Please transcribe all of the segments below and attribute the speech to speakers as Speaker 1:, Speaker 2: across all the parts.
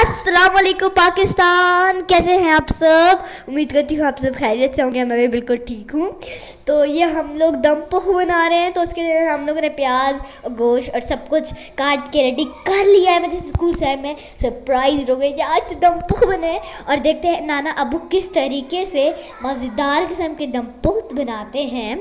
Speaker 1: अस्सलाम वालेकुम पाकिस्तान। कैसे हैं आप सब? उम्मीद करती हूँ आप सब खैरियत से होंगे। मैं भी बिल्कुल ठीक हूँ। तो ये हम लोग दम पोह बना रहे हैं, तो उसके लिए हम लोगों ने प्याज और गोश्त और सब कुछ काट के रेडी कर लिया है। मैं जैसे स्कूल से आए मैं सरप्राइज हो गई कि आज तो दम पोह बने हैं। और देखते हैं नाना अबू किस तरीके से मज़ेदार किस्म के दम पोह बनाते हैं।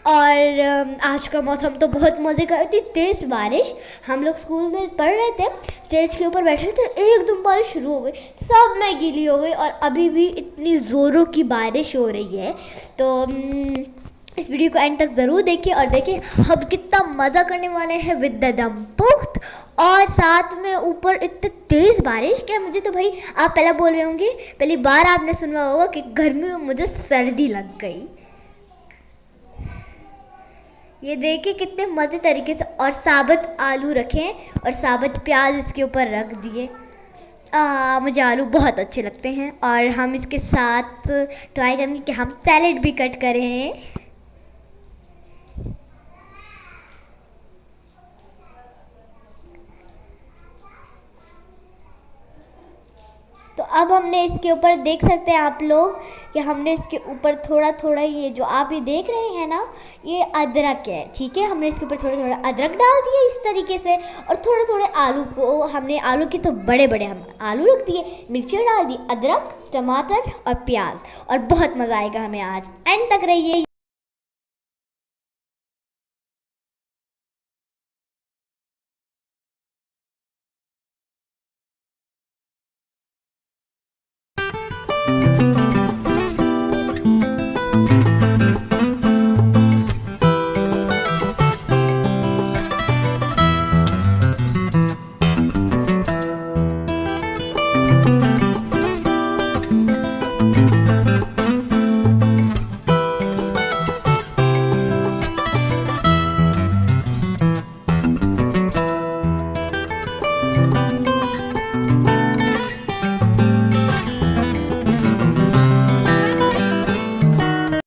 Speaker 1: और आज का मौसम तो बहुत मज़े का, इतनी तेज़ बारिश। हम लोग स्कूल में पढ़ रहे थे, स्टेज के ऊपर बैठे थे, एकदम बारिश शुरू हो गई, सब मैं गीली हो गई। और अभी भी इतनी ज़ोरों की बारिश हो रही है। तो इस वीडियो को एंड तक ज़रूर देखिए और देखिए हम कितना मज़ा करने वाले हैं विद द दम पोह। और साथ में ऊपर इतनी तेज़ बारिश कि मुझे तो भाई, आप पहले बोल रहे होंगे, पहली बार आपने सुना होगा कि गर्मी में मुझे सर्दी लग गई। ये देखिए कितने मज़े तरीके से, और साबुत आलू रखे और साबुत प्याज इसके ऊपर रख दिए। मुझे आलू बहुत अच्छे लगते हैं। और हम इसके साथ ट्राई करेंगे कि हम सैलेड भी कट करें। तो अब हमने इसके ऊपर देख सकते हैं आप लोग कि हमने इसके ऊपर थोड़ा थोड़ा, ये जो आप ये देख रहे हैं ना, ये अदरक है, ठीक है। हमने इसके ऊपर थोड़ा थोड़ा अदरक डाल दिया इस तरीके से। और थोड़े थोड़े आलू को हमने, आलू के तो बड़े बड़े हम आलू रख दिए, मिर्ची डाल दी, अदरक, टमाटर और प्याज। और बहुत मज़ा आएगा हमें आज, एंड तक रहिए।